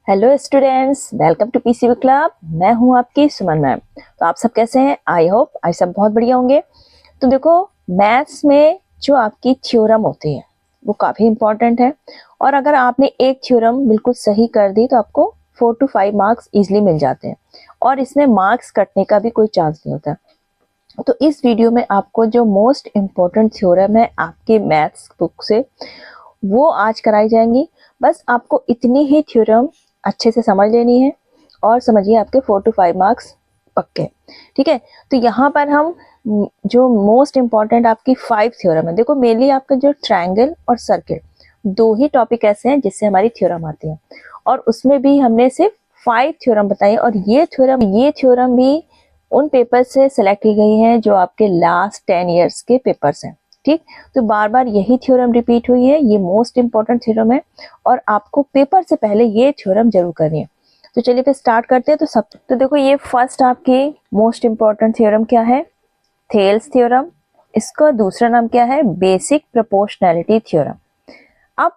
Hello students, welcome to PCB club. मैं हूं आपकी सुमन मैम। तो आप सब कैसे हैं? आई होप आप सब बहुत बढ़िया होंगे। तो देखो, मैथ्स में जो आपकी थ्योरम होती है वो काफ़ी इंपॉर्टेंट है, और अगर आपने एक थ्योरम बिल्कुल सही कर दी तो आपको 4 to 5 मार्क्स इजीली मिल जाते हैं, और इसमें मार्क्स कटने का भी कोई चांस नहीं होता। तो इस वीडियो में आपको जो मोस्ट इम्पॉर्टेंट थ्योरम है आपके मैथ्स बुक से वो आज कराई जाएंगी। बस आपको इतनी ही थ्योरम अच्छे से समझ लेनी है, और समझिए आपके 4 to 5 मार्क्स पक्के। ठीक है, तो यहाँ पर हम जो मोस्ट इम्पॉर्टेंट आपकी 5 थ्योरम है। देखो, मेनली आपका जो ट्रायंगल और सर्किल दो ही टॉपिक ऐसे हैं जिससे हमारी थ्योरम आती है, और उसमें भी हमने सिर्फ 5 थ्योरम बताई। और ये थ्योरम भी उन पेपर से सेलेक्ट की गई हैं जो आपके लास्ट 10 ईयर्स के पेपर्स हैं। ठीक, तो बार बार यही थ्योरम रिपीट हुई है। ये मोस्ट इंपॉर्टेंट थ्योरम है, और आपको पेपर से पहले ये थ्योरम जरूर करनी है। तो चलिए फिर स्टार्ट करते हैं। तो देखो, ये फर्स्ट आपकी मोस्ट इंपॉर्टेंट थ्योरम क्या है? Thales theorem. इसका दूसरा नाम क्या है? Basic proportionality theorem. अब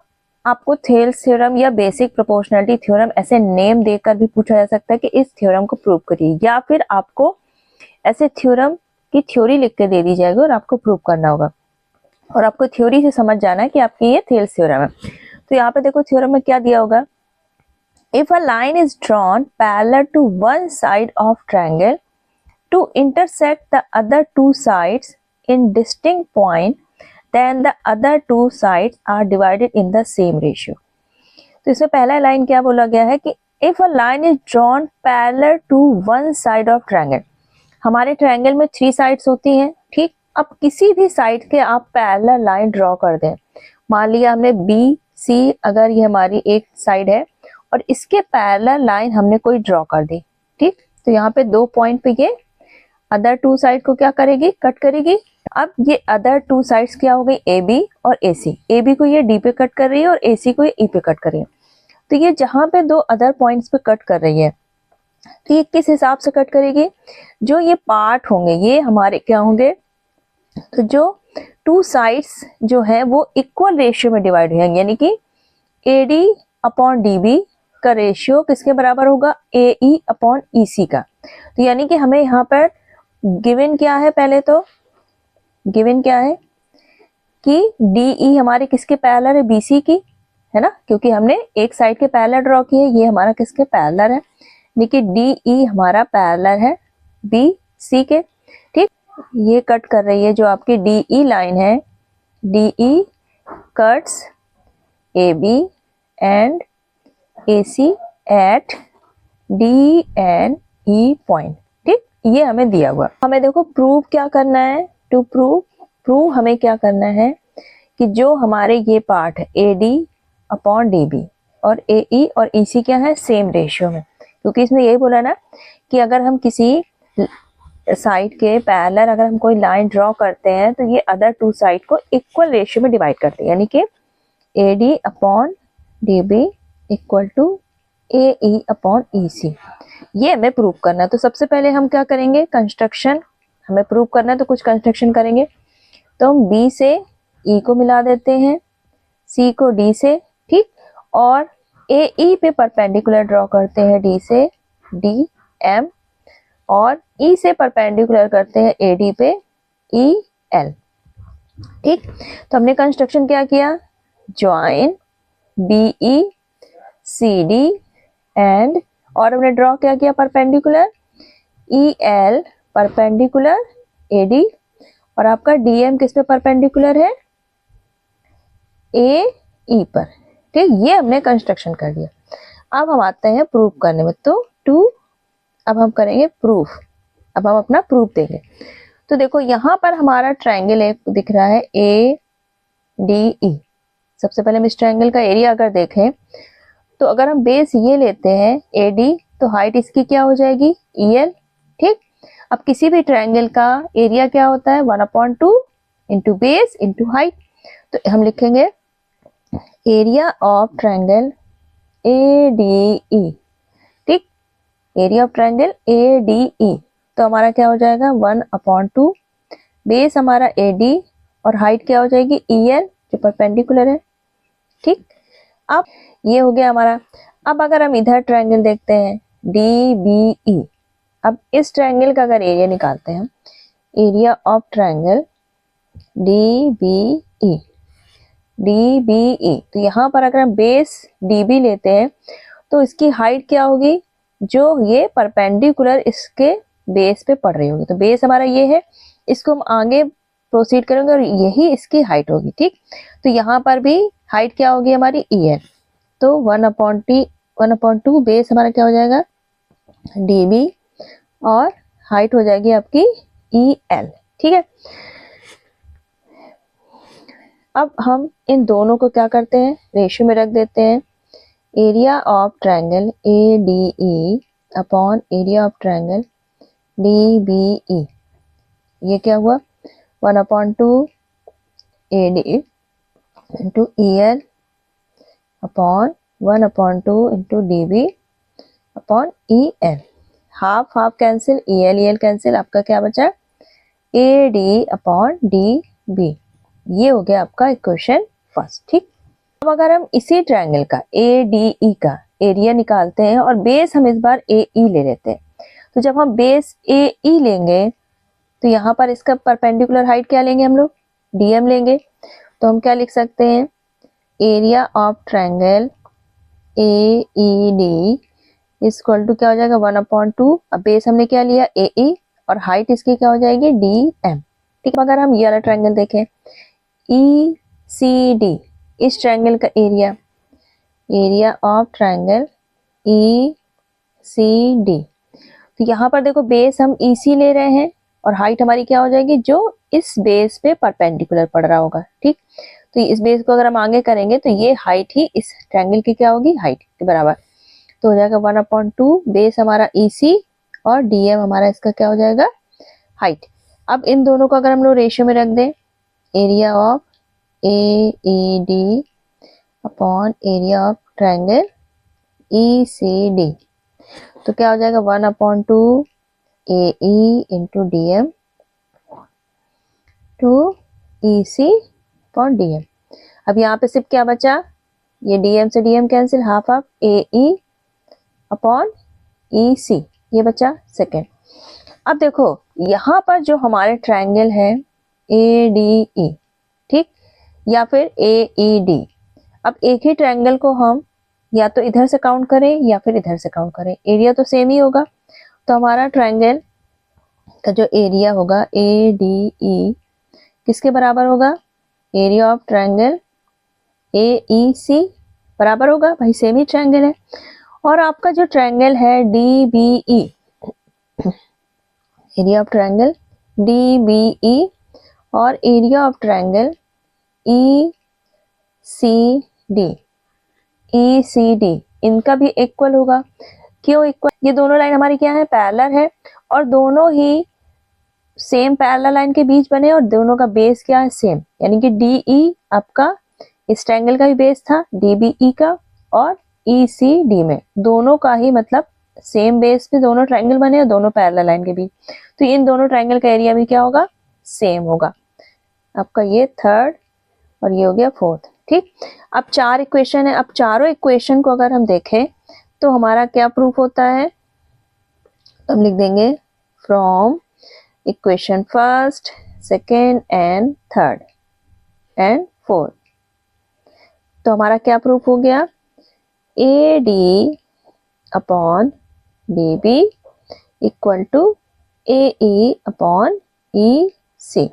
आपको थेल्स थ्योरम या बेसिक प्रोपोर्शनैलिटी थ्योरम ऐसे नेम देकर भी पूछा जा सकता है कि इस थ्योरम को प्रूव करिए, या फिर आपको ऐसे थ्योरम की थ्योरी लिख के दे दी जाएगी और आपको प्रूव करना होगा, और आपको थ्योरी से समझ जाना है कि आपकी ये थेल्स थ्योरम है। तो यहाँ पे देखो, थ्योरम में क्या दिया होगा? If a line is drawn parallel to one side of triangle to intersect the other two sides in distinct point, then the other two sides are divided in the same ratio. तो इसमें पहला line क्या बोला गया है कि if a line is drawn parallel to one side of triangle. हमारे triangle में 3 साइड्स होती हैं। ठीक, अब किसी भी साइड के आप पैरेलल लाइन ड्रॉ कर दें। मान लिया हमने बी सी, अगर ये हमारी एक साइड है और इसके पैरेलल लाइन हमने कोई ड्रॉ कर दी। ठीक, तो यहाँ पे 2 पॉइंट पे ये अदर टू साइड को क्या करेगी? कट करेगी। अब ये अदर टू साइड्स क्या हो गई? ए बी और ए सी। ए बी को ये डी पे कट कर रही है और ए सी को ये ई पे कट कर रही है। तो ये जहां पे 2 अदर पॉइंट्स पे कट कर रही है, तो ये किस हिसाब से कट करेगी? जो ये पार्ट होंगे ये हमारे क्या होंगे? तो जो 2 साइड्स जो है वो इक्वल रेशियो में डिवाइड होंगे, यानी कि AD अपॉन DB का रेशियो किसके बराबर होगा? AE अपॉन EC का। तो यानी कि हमें यहाँ पर गिवन क्या है? पहले तो गिवन क्या है कि DE हमारे किसके पैरेलल है? BC की, है ना, क्योंकि हमने एक साइड के पैरेलल ड्रॉ किए। ये हमारा किसके पैरेलल है? देखिए, DE हमारा पैरेलल है BC के। ठीक, ये कट कर रही है जो आपकी DE लाइन है। DE cuts AB and AC at D and E point. ठीक, ये हमें दिया हुआ। हमें देखो प्रूव क्या करना है? टू प्रूव हमें क्या करना है कि जो हमारे ये पार्ट है AD अपॉन DB और AE और EC क्या है? सेम रेशियो में। क्योंकि इसमें यही बोला ना कि अगर हम किसी साइड के पैरेलल अगर हम कोई लाइन ड्रॉ करते हैं तो ये अदर टू साइड को इक्वल रेशियो में डिवाइड करते हैं, यानी कि AD upon DB equal to AE upon EC। ये हमें प्रूव करना है। तो सबसे पहले हम क्या करेंगे? कंस्ट्रक्शन हमें प्रूव करना है, तो कुछ कंस्ट्रक्शन करेंगे। तो हम B से E को मिला देते हैं, C को D से। ठीक, और AE पे परपेंडिकुलर ड्रॉ करते हैं D से DM, और E से परपेंडिकुलर करते हैं AD पे EL। ठीक, तो हमने कंस्ट्रक्शन क्या किया? ज्वाइन BE CD एंड, और हमने ड्रॉ क्या किया? परपेंडिकुलर EL परपेंडिकुलर AD, और आपका DM किस पे परपेंडिकुलर है? AE पर। ठीक, ये हमने कंस्ट्रक्शन कर दिया। अब हम आते हैं प्रूव करने में। तो अब हम करेंगे प्रूफ। अब हम अपना प्रूफ देंगे। तो देखो, यहाँ पर हमारा ट्रायंगल एक दिख रहा है ADE। सबसे पहले हम इस ट्रायंगल का एरिया अगर देखें तो अगर हम बेस ये लेते हैं AD, तो हाइट इसकी क्या हो जाएगी? EL। ठीक, अब किसी भी ट्रायंगल का एरिया क्या होता है? 1/2 इंटू बेस इंटू हाइट। तो हम लिखेंगे एरिया ऑफ ट्रायंगल ADE। ठीक, एरिया ऑफ ट्रायंगल ADE, तो हमारा क्या हो जाएगा? 1/2। बेस हमारा AD और हाइट क्या हो जाएगी? EL जो परपेंडिकुलर है। ठीक, अब ये हो गया हमारा। अब अगर हम इधर ट्रायंगल देखते हैं DBE, अब इस ट्रायंगल का अगर एरिया निकालते हैं हम, एरिया ऑफ ट्रायंगल DBE, तो यहाँ पर अगर हम बेस DB लेते हैं तो इसकी हाइट क्या होगी, जो ये परपेंडिकुलर इसके बेस पे पड़ रही होगी। तो बेस हमारा ये है, इसको हम आगे प्रोसीड करेंगे और यही इसकी हाइट होगी। ठीक, तो यहाँ पर भी हाइट क्या होगी हमारी EL, तो 1/2 बेस हमारा क्या हो जाएगा DB और हाइट हो जाएगी आपकी EL। ठीक है, अब हम इन दोनों को क्या करते हैं, रेशियो में रख देते हैं। Area of triangle ADE upon area of triangle DBE, ये क्या हुआ 1/2 AD into EL upon 1/2 into DB upon EL। Half half cancel, EL cancel, आपका क्या बचा AD अपॉन DB। ये हो गया आपका इक्वेशन फर्स्ट। ठीक, अब अगर हम इसी ट्रायंगल का ADE का एरिया निकालते हैं और बेस हम इस बार AE ले लेते हैं, तो जब हम बेस AE लेंगे तो यहाँ पर इसका परपेंडिकुलर हाइट क्या लेंगे हम लोग, DM लेंगे। तो हम क्या लिख सकते हैं, area of triangle AED equal to क्या हो जाएगा 1/2, अब बेस हमने क्या लिया AE और हाइट इसकी क्या हो जाएगी DM। ठीक, अगर हम ये वाला ट्रायंगल देखें ECD, इस ट्रायंगल का एरिया ऑफ ट्रायंगल ECD, तो यहाँ पर देखो बेस हम EC ले रहे हैं और हाइट हमारी क्या हो जाएगी, जो इस बेस पे परपेंडिकुलर पड़ रहा होगा। ठीक, तो इस बेस को अगर हम आगे करेंगे तो ये हाइट ही इस ट्रायंगल की क्या होगी, हाइट के बराबर। तो हो जाएगा 1/2 बेस हमारा EC और DM हमारा इसका क्या हो जाएगा हाइट। अब इन दोनों को अगर हम लोग रेशियो में रख दें, area of AED upon area of triangle ECD, तो क्या हो जाएगा 1/2 AE into DM to EC upon DM। अब यहाँ पे सिर्फ क्या बचा, ये DM से DM cancel, half half AE upon EC, ये बचा सेकेंड। अब देखो यहाँ पर जो हमारे ट्रायंगल है ADE, ठीक, या फिर AED, अब एक ही ट्रायंगल को हम या तो इधर से काउंट करें या फिर इधर से काउंट करें, एरिया तो सेम ही होगा। तो हमारा ट्रायंगल का जो एरिया होगा ADE किसके बराबर होगा, एरिया ऑफ ट्रायंगल AEC बराबर होगा, भाई सेम ही ट्रायंगल है। और आपका जो ट्रायंगल है DBE, area of triangle DBE और एरिया ऑफ ट्रायंगल ECD, इनका भी इक्वल होगा। क्यों इक्वल, ये दोनों लाइन हमारी क्या है, पैरेलल है और दोनों ही सेम पैरेलल लाइन के बीच बने और दोनों का बेस क्या है, सेम, यानी कि DE आपका इस ट्रायंगल का भी बेस था DBE का, और ECD में दोनों का ही मतलब सेम बेस पे दोनों ट्रायंगल बने और दोनों पैरेलल लाइन के बीच, तो इन दोनों ट्रायंगल का एरिया भी क्या होगा, सेम होगा। आपका ये थर्ड और ये हो गया फोर्थ। ठीक, अब 4 इक्वेशन है। अब चारों इक्वेशन को अगर हम देखें तो हमारा क्या प्रूफ होता है, तो हम लिख देंगे from equation first, second and third and fourth. तो हमारा क्या प्रूफ हो गया, AD upon DB equal to AE upon EC,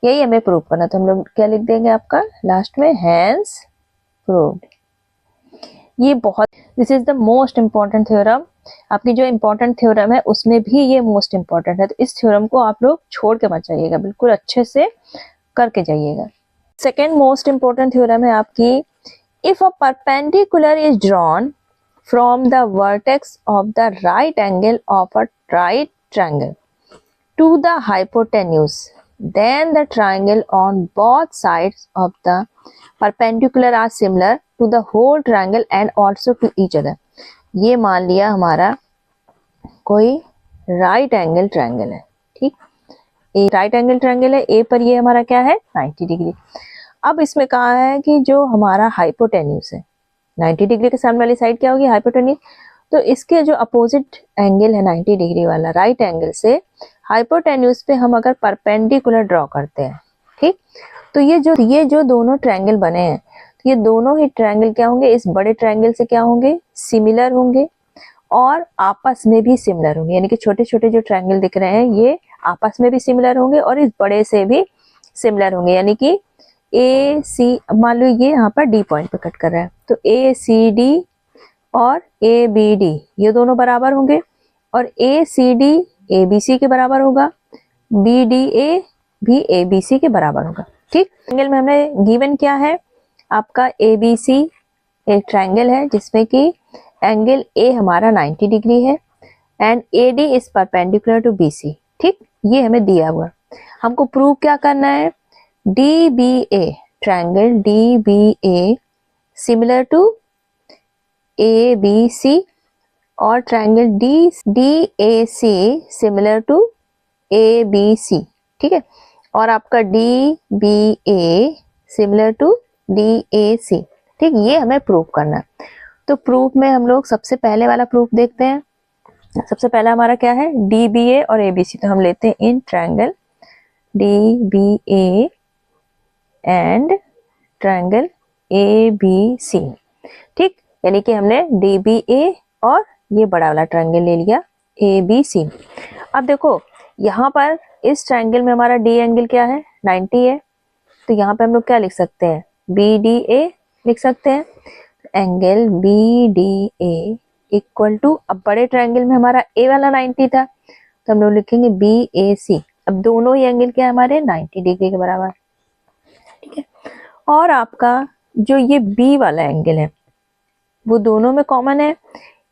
यही हमें प्रूव करना। तो हम लोग क्या लिख देंगे आपका लास्ट में, हैंस प्रूव्ड। ये बहुत, this is the most important theorem. आपकी जो इंपॉर्टेंट थ्योरम है उसमें भी ये मोस्ट इंपॉर्टेंट है, तो इस थ्योरम को आप लोग छोड़ के मत जाइएगा, बिल्कुल अच्छे से करके जाइएगा। सेकेंड मोस्ट इंपॉर्टेंट थ्योरम है आपकी, if a perpendicular is drawn from the vertex of the right angle of a right triangle to the hypotenuse, then the triangle on both sides of the perpendicular are similar to the whole triangle and also to each other। ये मान लिया हमारा कोई right angle triangle है। ठीक, ए right angle triangle है, ए पर ये हमारा क्या है 90 डिग्री। अब इसमें कहा है कि जो हमारा हाइपोटेन्यूज है, 90 डिग्री के सामने वाली साइड क्या होगी, हाइपोटेन्यूज। तो इसके जो अपोजिट एंगल है 90 डिग्री वाला, राइट एंगल से हाइपोटेन्यूज पे हम अगर परपेंडिकुलर ड्रॉ करते हैं, ठीक, तो ये जो दोनों ट्रायंगल बने हैं, तो ये दोनों ही ट्रायंगल क्या होंगे, इस बड़े ट्रायंगल से क्या होंगे, सिमिलर होंगे और आपस में भी सिमिलर होंगे। यानी कि छोटे छोटे जो ट्रायंगल दिख रहे हैं ये आपस में भी सिमिलर होंगे और इस बड़े से भी सिमिलर होंगे। यानी कि ए सी, मान लो ये यहाँ पर डी पॉइंट पे कट कर रहा है, तो ए सी डी और ए बी डी ये दोनों बराबर होंगे और ए सी डी ए बी सी के बराबर होगा, बी डी ए भी ए बी सी के बराबर होगा। ठीक, ट्रायंगल में हमें गिवन क्या है, आपका ए बी सी एक ट्रायंगल है जिसमें कि एंगल ए हमारा 90 डिग्री है and A D is perpendicular to B C. ठीक, ये हमें दिया हुआ, हमको प्रूव क्या करना है, D B A, triangle D B A similar to A B C और triangle D A C similar to A B C. ठीक है, और आपका D B A similar to D A C. ठीक, ये हमें प्रूव करना है। तो प्रूफ में हम लोग सबसे पहले वाला प्रूफ देखते हैं। सबसे पहला हमारा क्या है, डी बी ए और ए बी सी। तो हम लेते हैं in triangle D B A and triangle A B C. ठीक, यानी कि हमने डी बी ए और ये बड़ा वाला ट्रायंगल ले लिया ए बी सी। अब देखो यहाँ पर इस ट्रायंगल में हमारा डी एंगल क्या है, 90 है। तो यहाँ पे हम लोग क्या लिख सकते हैं, बी डी ए लिख सकते हैं। Angle B D A equal to, अब बड़े ट्रायंगल में हमारा ए वाला 90 था तो हम लोग लिखेंगे बी ए सी। अब दोनों ही एंगल क्या है हमारे 90 डिग्री के बराबर। ठीक है, और आपका जो ये बी वाला एंगल है वो दोनों में कॉमन है,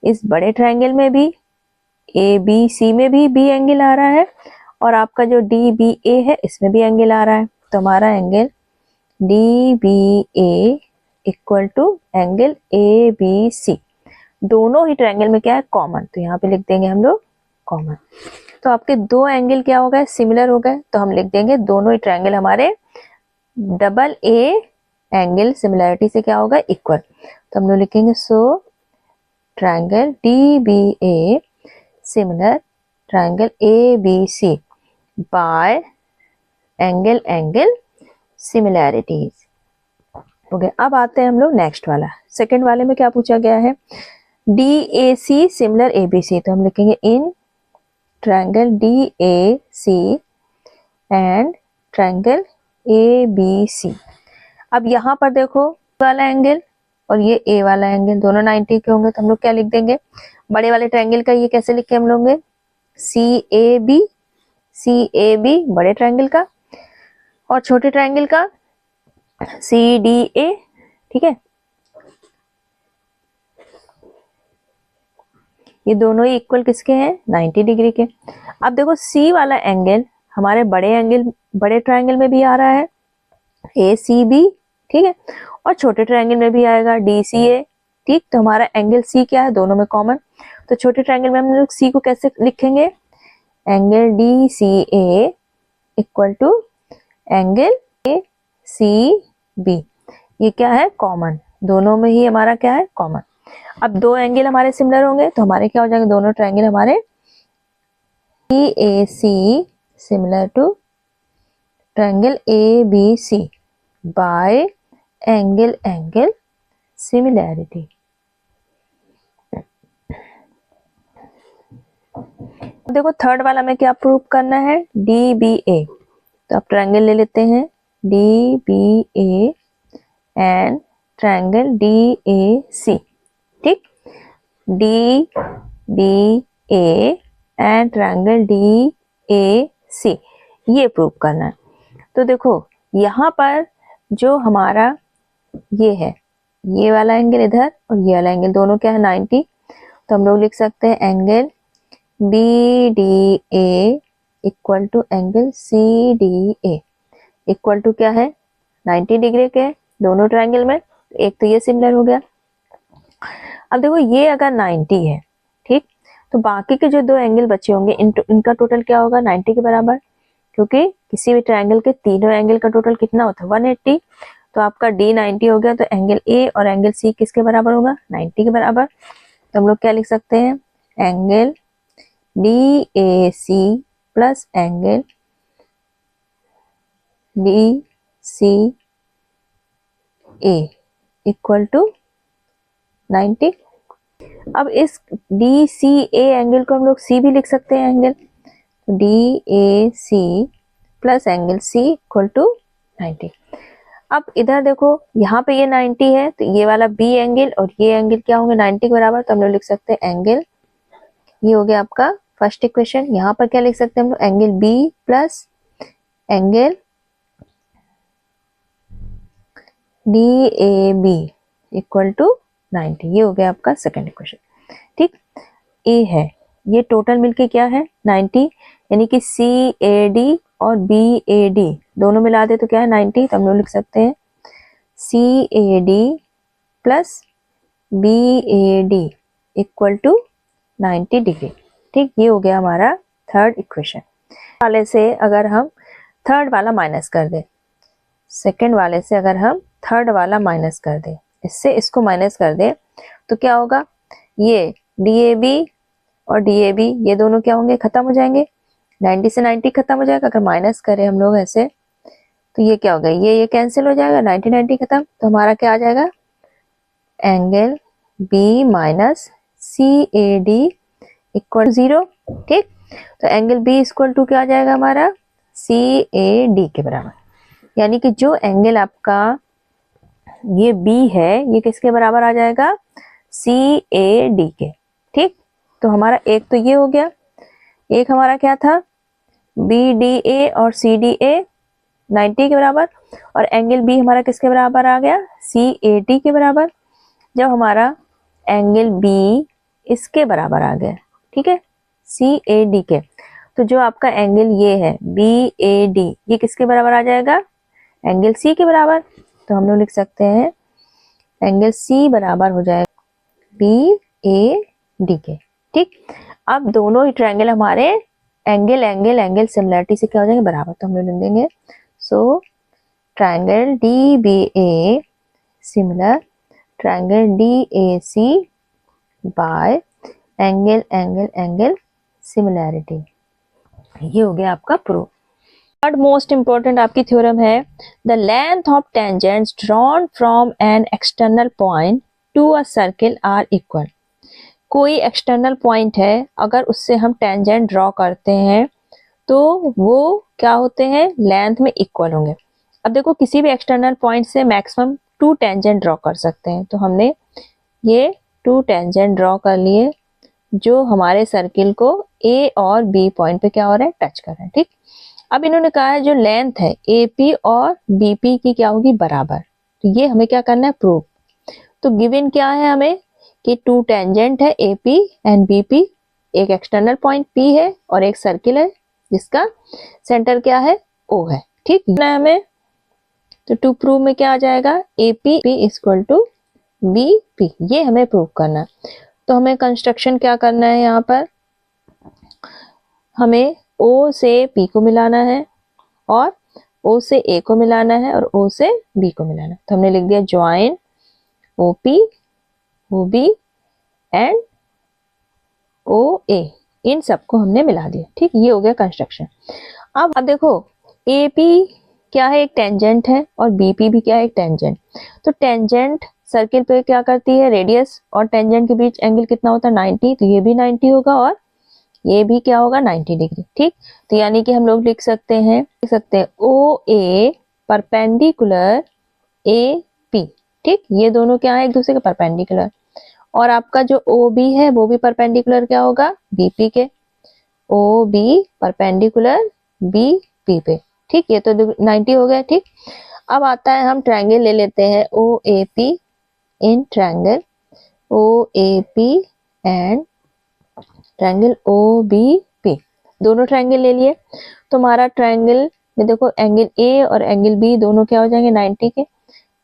इस बड़े ट्रायंगल में भी ए बी सी में भी बी एंगल आ रहा है और आपका जो डी बी ए है इसमें भी एंगल आ रहा है। तो हमारा angle D B A equal to angle A B C, दोनों ही ट्रायंगल में क्या है, कॉमन। तो यहाँ पे लिख देंगे हम लोग कॉमन। तो आपके दो एंगल क्या हो गए, सिमिलर हो गए। तो हम लिख देंगे दोनों ही ट्रायंगल हमारे डबल ए एंगल सिमिलरिटी से क्या होगा, इक्वल। तो हम लोग लिखेंगे so triangle D B A similar triangle A B C by angle similarities हो गया। अब आते हैं हम लोग नेक्स्ट वाला, सेकंड वाले में क्या पूछा गया है, D A C similar A B C. तो हम लिखेंगे in triangle D A C and triangle A B C. अब यहाँ पर देखो वाला एंगल और ये ए वाला एंगल दोनों 90 के होंगे। तो हम लोग क्या लिख देंगे, बड़े वाले ट्रायंगल का ये कैसे लिखे हम लोग, सी ए बी बड़े ट्रायंगल का और छोटे ट्रायंगल का सी डी ए। ठीक है, ये दोनों ही इक्वल किसके हैं, 90 डिग्री के। अब देखो सी वाला एंगल हमारे बड़े ट्रायंगल में भी आ रहा है ए सी बी। ठीक है, और छोटे ट्रायंगल में भी आएगा डी सी ए। ठीक, तो हमारा एंगल सी क्या है, दोनों में कॉमन। तो छोटे ट्रायंगल में हम लोग सी को कैसे लिखेंगे, angle D C A equal to angle A C B. ये क्या है, कॉमन, दोनों में ही हमारा क्या है, कॉमन। अब दो एंगल हमारे सिमिलर होंगे तो हमारे क्या हो जाएंगे, दोनों ट्रायंगल हमारे D A C similar to triangle A B C by angle similarity. देखो थर्ड वाला में क्या प्रूव करना है, डी बी ए। तो आप ट्रायंगल ले लेते हैं D B A and triangle D A C. ठीक, D B A and triangle D A C, ये प्रूव करना है। तो देखो यहाँ पर जो हमारा ये है, ये वाला एंगल इधर और ये वाला एंगल दोनों क्या है, 90। तो हम लोग लिख सकते हैं angle B D A equal to angle C D A equal to क्या है, 90 डिग्री के दोनों ट्रायंगल में। एक तो ये सिमिलर हो गया। अब देखो ये अगर 90 है, ठीक, तो बाकी के जो दो एंगल बचे होंगे इनका टोटल क्या होगा, 90 के बराबर। क्योंकि किसी भी ट्रायंगल के तीनों एंगल का टोटल कितना होता है, 180। तो आपका D 90 हो गया, तो एंगल A और एंगल C किसके बराबर होगा? 90 के बराबर। तो हम लोग क्या लिख सकते हैं? Angle DAC plus angle DCA equal to 90। अब इस DCA एंगल को हम लोग C भी लिख सकते हैं एंगल, तो DAC plus angle C equal to 90। अब इधर देखो, यहाँ पे ये 90 है, तो ये वाला B एंगल और ये एंगल क्या होंगे? 90 के बराबर। तो हम लोग लिख सकते हैं एंगल, ये हो गया आपका फर्स्ट इक्वेशन। यहाँ पर क्या लिख सकते हैं हम लोग? Angle B plus angle DAB equal to 90। ये हो गया आपका सेकंड इक्वेशन। ठीक, ए है, ये टोटल मिलके क्या है? 90, यानी कि CAD और BAD दोनों मिला दे तो क्या है? 90। तो हम लोग लिख सकते हैं CAD plus BAD equal to 90 degree. ठीक, ये हो गया हमारा थर्ड इक्वेशन। वाले से अगर हम थर्ड वाला माइनस कर दे, सेकंड वाले से अगर हम थर्ड वाला माइनस कर दे, इससे इसको माइनस कर दे, तो क्या होगा? ये DAB और DAB ये दोनों क्या होंगे? खत्म हो जाएंगे। 90 से 90 खत्म हो जाएगा। अगर माइनस करें हम लोग ऐसे, तो ये क्या होगा? ये कैंसिल हो जाएगा, 90 90 खत्म। तो हमारा क्या आ जाएगा? Angle B minus CAD equal 0। ठीक, तो एंगल B इक्वल टू क्या आ जाएगा हमारा? CAD के बराबर। यानी कि जो एंगल आपका ये B है, ये किसके बराबर आ जाएगा? CAD के। ठीक, तो हमारा एक तो ये हो गया, एक हमारा क्या था? BDA और CDA 90 के बराबर, और एंगल B हमारा किसके बराबर आ गया? CAD के बराबर। जब हमारा एंगल B इसके बराबर आ गया, ठीक है, CAD के, तो जो आपका एंगल ये है BAD, ये किसके बराबर आ जाएगा? एंगल C के बराबर। तो हम लोग लिख सकते हैं एंगल C बराबर हो जाएगा BAD के। ठीक, अब दोनों ही ट्रायंगल हमारे एंगल एंगल एंगल सिमिलरिटी से क्या हो जाएंगे? बराबर। तो हम लोग लिख देंगे so triangle DBA similar triangle DAC by angle angle angle similarity. ये हो गया आपका प्रूफ। थर्ड मोस्ट इंपॉर्टेंट आपकी थ्योरम है, the length of tangents drawn from an external point to a circle are equal. कोई एक्सटर्नल पॉइंट है, अगर उससे हम टेंजेंट ड्रॉ करते हैं तो वो क्या होते हैं? लेंथ में इक्वल होंगे। अब देखो, किसी भी एक्सटर्नल पॉइंट से मैक्सिमम 2 टेंजेंट ड्रॉ कर सकते हैं। तो हमने ये 2 टेंजेंट ड्रॉ कर लिए जो हमारे सर्किल को A और B पॉइंट पे क्या हो रहा है? टच कर रहे हैं। ठीक, अब इन्होंने कहा है जो लेंथ है AP और BP की क्या होगी? बराबर। तो ये हमें क्या करना है? प्रूफ। तो गिवन क्या है हमें कि 2 टेंजेंट है AP एंड BP, एक एक्सटर्नल पॉइंट P है और एक सर्किल है जिसका सेंटर क्या है? O है। ठीक है हमें, तो टू प्रूव में क्या आ जाएगा? AP इक्वल टू BP, ये हमें प्रूव करना है। तो हमें कंस्ट्रक्शन क्या करना है? यहाँ पर हमें O से P को मिलाना है और O से A को मिलाना है और O से B को मिलाना है। तो हमने लिख दिया join OP OB and OA, इन सबको हमने मिला दिया। ठीक, ये हो गया कंस्ट्रक्शन। अब देखो, AP क्या है? एक टेंजेंट है, और BP भी क्या है? एक टेंजेंट। तो टेंजेंट सर्किल पे क्या करती है? रेडियस और टेंजेंट के बीच एंगल कितना होता है? 90। तो ये भी 90 होगा और ये भी क्या होगा? 90 डिग्री। ठीक, तो यानी कि हम लोग लिख सकते हैं OA परपेंडिकुलर AP। ठीक, ये दोनों क्या है? एक दूसरे के परपेंडिकुलर। और आपका जो OB है वो भी परपेंडिकुलर क्या होगा? BP के। OB परपेंडिकुलर BP पे। ठीक, ये तो 90 हो गया। ठीक, अब आता है, हम ट्रायंगल ले लेते हैं OAP in triangle OAP and triangle OBP। दोनों ट्रायंगल ले लिए, तो हमारा ट्रायंगल में देखो एंगल A और एंगल B दोनों क्या हो जाएंगे? 90 के।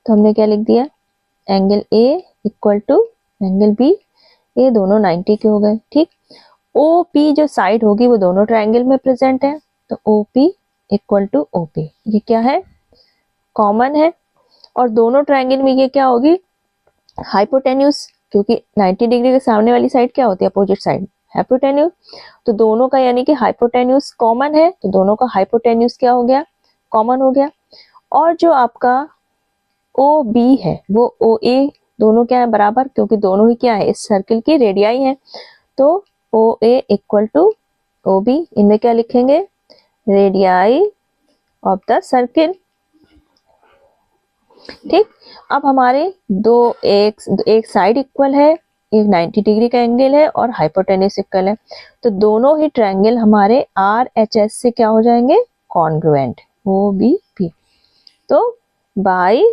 तो हमने क्या लिख दिया? Angle A equal to angle B, ये दोनों 90 के हो गए। ठीक, OP जो साइड होगी वो दोनों ट्रायंगल में प्रेजेंट है, तो OP इक्वल टू OP, ये क्या है? कॉमन है। और दोनों ट्रायंगल में ये क्या होगी, हाइपोटेन्यूज, क्योंकि 90 डिग्री के सामने वाली साइड क्या होती है, अपोजिट साइड हाइपोटेन्यूज। तो दोनों का यानी कि हाइपोटेन्यूज कॉमन है, तो दोनों का हाइपोटेन्यूज क्या हो गया, कॉमन हो गया। और जो आपका ओ बी है वो ओ ए, दोनों क्या है, बराबर, क्योंकि दोनों ही क्या है, इस सर्किल की रेडियाई है। तो ओ ए इक्वल टू ओ बी, इनमें क्या लिखेंगे, रेडियाई ऑफ द सर्किल। ठीक, अब हमारे दो एक साइड इक्वल है, एक 90 डिग्री का एंगल है और हाइपोटेन्यूज इक्वल है, तो दोनों ही ट्रायंगल हमारे आर एच एस से क्या हो जाएंगे, कॉन्ग्रुएंट, ओ बी पी। तो बाई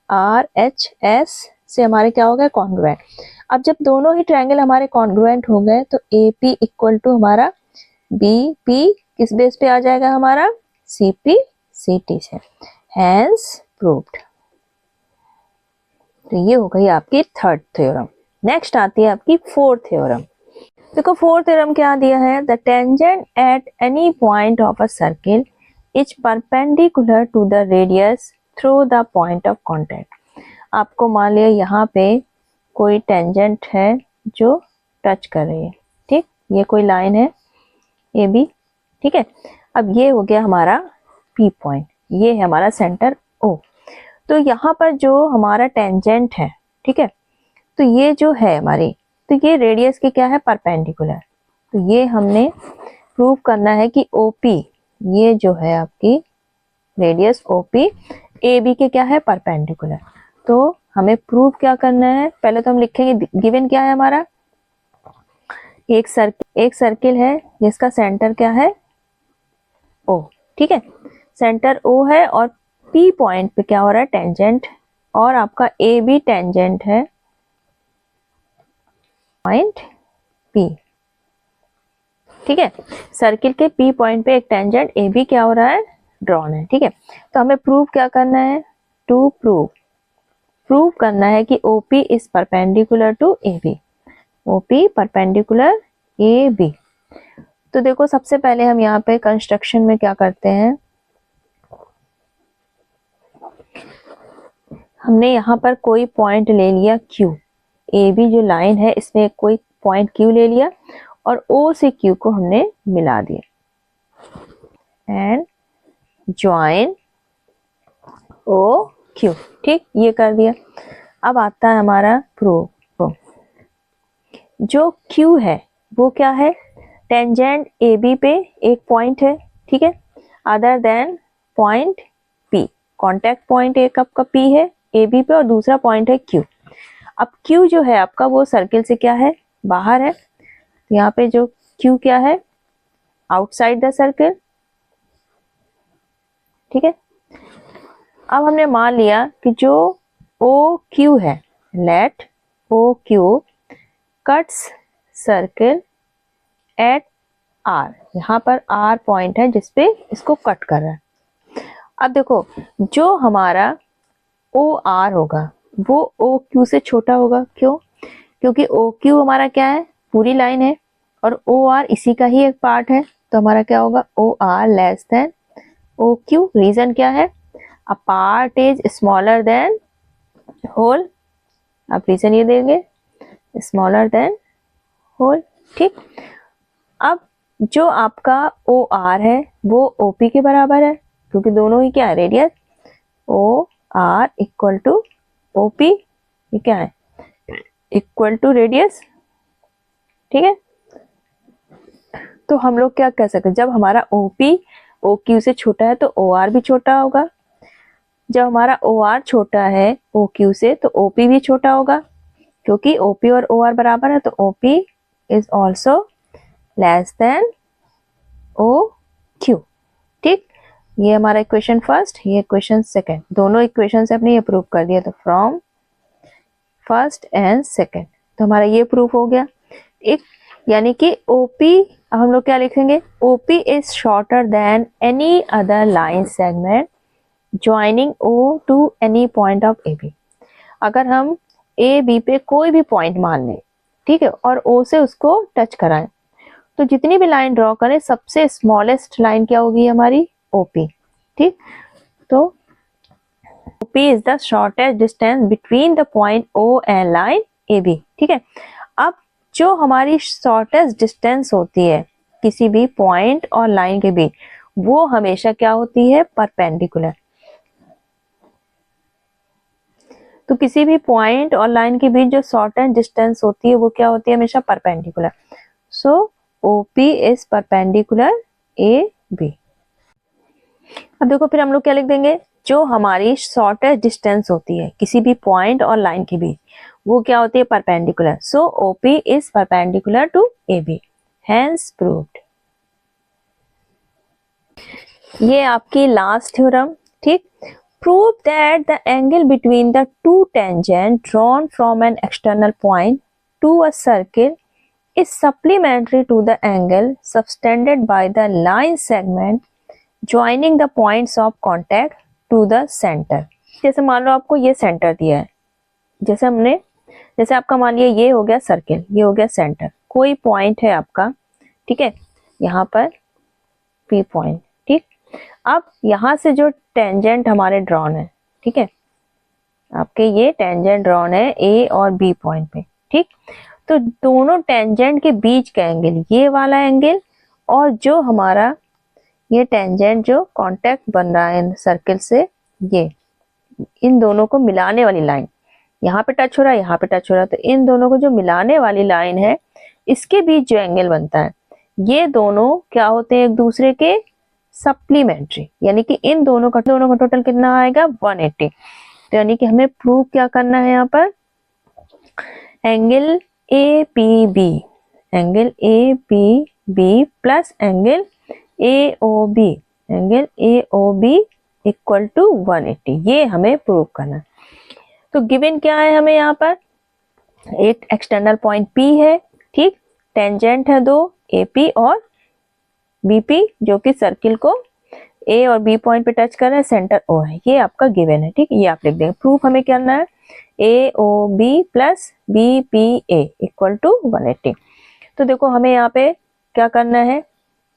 आर एच एस से हमारे क्या हो गया, कॉन्ग्रुएंट। अब जब दोनों ही ट्रायंगल हमारे कॉन्ग्रुएंट हो गए तो ए पी इक्वल टू हमारा बी पी किस बेस पे आ जाएगा, हमारा सी पी सी टी से, हैंस प्रूव्ड। तो ये हो गई आपकी थर्ड थ्योरम। नेक्स्ट आती है आपकी फोर्थ थ्योरम। देखो फोर्थ थ्योरम क्या दिया है, the tangent at any point of a circle is perpendicular to the radius through the point of contact. आपको मान लिया यहाँ पे कोई टेंजेंट है जो टच कर रही है, ठीक, ये कोई लाइन है ए बी, ठीक है। अब ये हो गया हमारा पी पॉइंट, ये है हमारा सेंटर ओ। तो यहाँ पर जो हमारा टेंजेंट है, ठीक है, तो ये जो है हमारी, तो ये रेडियस की क्या है, परपेंडिकुलर। तो ये हमने प्रूव करना है कि ओपी, ये जो है आपकी रेडियस ओपी ए बी के क्या है, परपेंडिकुलर। तो हमें प्रूव क्या करना है, पहले तो हम लिखेंगे गिवन क्या है हमारा, एक सर्किल है जिसका सेंटर क्या है, ओ, ठीक है, सेंटर ओ है और पी पॉइंट पे क्या हो रहा है, टेंजेंट, और आपका ए बी टेंजेंट है पॉइंट पी, ठीक है। सर्किल के पी पॉइंट पे एक टेंजेंट ए बी क्या हो रहा है, ड्रॉन है, ठीक है। तो हमें प्रूव क्या करना है, टू प्रूव करना है कि OP is perpendicular to A B, OP perpendicular A B. तो देखो सबसे पहले हम यहाँ पे कंस्ट्रक्शन में क्या करते हैं, हमने यहाँ पर कोई पॉइंट ले लिया Q, ए बी जो लाइन है इसमें कोई पॉइंट Q ले लिया और O से Q को हमने मिला दिया एंड ज्वाइन O Q, ठीक, ये कर दिया। अब आता है हमारा प्रूफ। जो Q है वो क्या है, टेंजेंट ए बी पे एक पॉइंट है, ठीक है, other than point P, contact point एक आपका P है ए बी पे और दूसरा पॉइंट है Q। अब Q जो है आपका वो सर्किल से क्या है, बाहर है, तो यहाँ पे जो Q क्या है, आउटसाइड द सर्किल, ठीक है। अब हमने मान लिया कि जो OQ है, let OQ cuts circle at R, यहाँ पर R पॉइंट है जिसपे इसको कट कर रहा है। अब देखो जो हमारा OR होगा वो OQ से छोटा होगा, क्यों, क्योंकि OQ हमारा क्या है, पूरी लाइन है और OR इसी का ही एक पार्ट है, तो हमारा क्या होगा, OR less than OQ। Reason क्या है, a part is smaller than whole, आप रीजन ये देंगे स्मॉलर देन होल, ठीक। अब जो आपका OR है वो OP के बराबर है, क्योंकि दोनों ही क्या है, radius, OR equal to OP, ये क्या है, इक्वल टू रेडियस, ठीक है। तो हम लोग क्या कह सकते हैं, जब हमारा OP OQ से छोटा है तो OR भी छोटा होगा, जब हमारा OR छोटा है OQ से तो OP भी छोटा होगा, क्योंकि OP और OR बराबर है, तो OP is also less than OQ, ठीक। ये हमारा इक्वेशन फर्स्ट, ये इक्वेशन सेकंड, दोनों इक्वेशन से अपने ये प्रूव कर दिया, तो फ्रॉम फर्स्ट एंड सेकंड, तो हमारा ये प्रूफ हो गया, एक, यानी कि OP, अब हम लोग क्या लिखेंगे, OP is shorter than any other line segment joining O to any point of AB। अगर हम AB पे कोई भी पॉइंट मान लें, ठीक है, और O से उसको टच कराएं, तो जितनी भी लाइन ड्रॉ करें सबसे स्मॉलेस्ट लाइन क्या होगी हमारी, OP, ठीक। तो OP is the shortest distance between the point O and line AB। ठीक है, अब जो हमारी शॉर्टेस्ट डिस्टेंस होती है किसी भी पॉइंट और लाइन के बीच, वो हमेशा क्या होती है, परपेंडिकुलर। तो किसी भी पॉइंट और लाइन के बीच जो शॉर्टेस्ट डिस्टेंस होती है वो क्या होती है, हमेशा perpendicular. So OP is perpendicular AB। अब देखो फिर हम लोग क्या लिख देंगे, जो हमारी शॉर्टेस्ट डिस्टेंस होती है किसी भी पॉइंट और लाइन के बीच, वो क्या होती है, perpendicular. So OP is perpendicular to AB, hence proved. ये आपकी लास्ट थ्योरम। ठीक, prove that the angle between the two tangents drawn from an external point to a circle is supplementary to the angle subtended by the line segment joining the points of contact to the center। जैसे मान लो आपको ये centre दिया है, जैसे आपका मान लिया ये हो गया सर्किल, ये हो गया सेंटर, कोई पॉइंट है आपका, ठीक है, यहाँ पर P पॉइंट। ठीक, अब यहाँ से जो टेंजेंट हमारे ड्रॉन है, ठीक है, आपके ये टेंजेंट ड्रॉन है A और B पॉइंट पे। ठीक, तो दोनों टेंजेंट के बीच का एंगल, ये वाला एंगल, और जो हमारा ये टेंजेंट जो कांटेक्ट बन रहा है सर्किल से, ये इन दोनों को मिलाने वाली लाइन, यहाँ पे टच हो रहा है, यहाँ पे टच हो रहा है, तो इन दोनों को जो मिलाने वाली लाइन है, इसके बीच जो एंगल बनता है, ये दोनों क्या होते हैं, एक दूसरे के सप्लीमेंट्री, यानी कि इन दोनों का टोटल कितना आएगा, 180। तो यानी कि हमें प्रूव क्या करना है, यहाँ पर angle APB, angle APB plus angle AOB, angle AOB equal to 180, ये हमें प्रूव करना है। तो गिवन क्या है हमें, यहाँ पर एक एक्सटर्नल पॉइंट P है, ठीक, टेंजेंट है दो, AP और BP, जो कि सर्किल को A और B पॉइंट पे टच कर रहा है, सेंटर O है, ये आपका गिवन है। ठीक, ये आप लिख देंगे। प्रूफ हमें क्या करना है, AOB plus BPA equal to 180। तो देखो हमें यहाँ पे क्या करना है,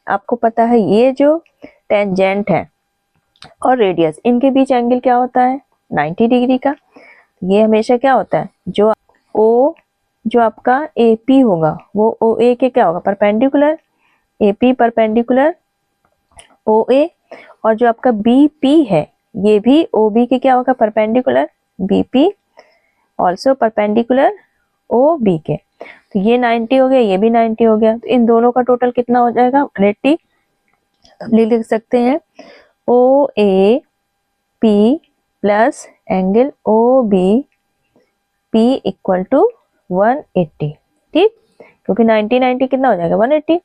आपको पता है ये जो टेंजेंट है और रेडियस, इनके बीच एंगल क्या होता है, 90 डिग्री का। ये हमेशा क्या होता है, जो O जो आपका AP होगा वो OA के क्या होगा, परपेंडिकुलर, AP परपेंडिकुलर OA, और जो आपका BP है ये भी OB के क्या होगा, perpendicular, BP also perpendicular OB के। तो ये 90 हो गया, ये भी 90 हो गया, तो इन दोनों का टोटल कितना हो जाएगा, 180। लिख सकते हैं OAP plus angle OBP equal to 180। ठीक, क्योंकि 90 कितना हो जाएगा, 180।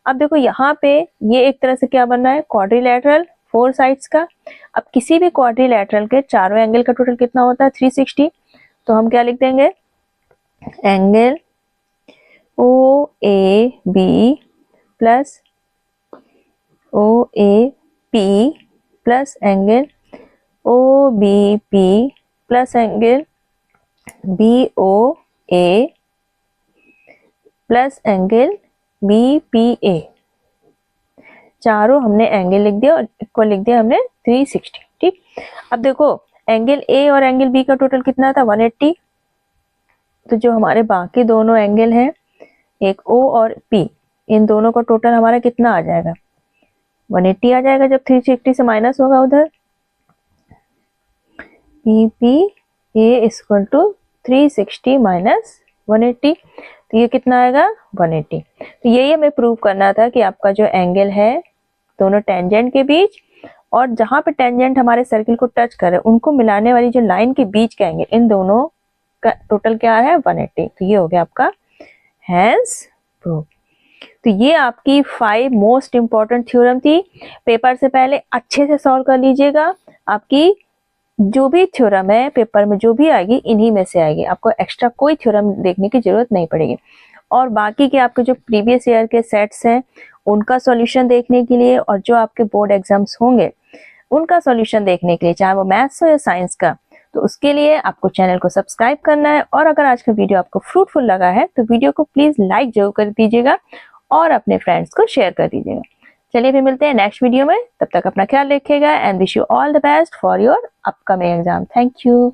अब देखो यहाँ पे ये एक तरह से क्या बन रहा है, क्वाड्रिलैटरल, 4 साइड्स का। अब किसी भी क्वाड्रिलैटरल के चारों एंगल का टोटल कितना होता है, 360। तो हम क्या लिख देंगे, angle OAB plus OAP plus angle OBP plus angle BOA plus angle BPA, चारों हमने एंगल लिख दिया और इक्वल लिख दिया हमने 360। ठीक, अब देखो एंगल A और एंगल B का टोटल कितना था, 180। तो जो हमारे बाकी दोनों एंगल हैं, एक O और P, इन दोनों का टोटल हमारा कितना आ जाएगा, 180 आ जाएगा, जब 360 से माइनस होगा उधर। BPA इक्वल टू 360 माइनस 180, तो ये कितना आएगा, 180। तो यही हमें प्रूव करना था कि आपका जो एंगल है दोनों टेंजेंट के बीच, और जहां पे टेंजेंट हमारे सर्किल को टच करे उनको मिलाने वाली जो लाइन के बीच का एंगल, इन दोनों का टोटल क्या है, 180। तो ये हो गया आपका हेंस प्रूव। तो ये आपकी 5 मोस्ट इंपॉर्टेंट थ्योरम थी। पेपर से पहले अच्छे से सॉल्व कर लीजिएगा। आपकी जो भी थ्योरम है पेपर में जो भी आएगी, इन्हीं में से आएगी, आपको एक्स्ट्रा कोई थ्योरम देखने की जरूरत नहीं पड़ेगी। और बाकी के आपके जो प्रीवियस ईयर के सेट्स हैं उनका सॉल्यूशन देखने के लिए, और जो आपके बोर्ड एग्जाम्स होंगे उनका सॉल्यूशन देखने के लिए, चाहे वो मैथ्स हो या साइंस का, तो उसके लिए आपको चैनल को सब्सक्राइब करना है। और अगर आज का वीडियो आपको फ्रूटफुल लगा है तो वीडियो को प्लीज लाइक जरूर कर दीजिएगा और अपने फ्रेंड्स को शेयर कर दीजिएगा। चलिए फिर मिलते हैं नेक्स्ट वीडियो में, तब तक अपना ख्याल रखिएगा and wish you all the best for your upcoming exam. Thank you.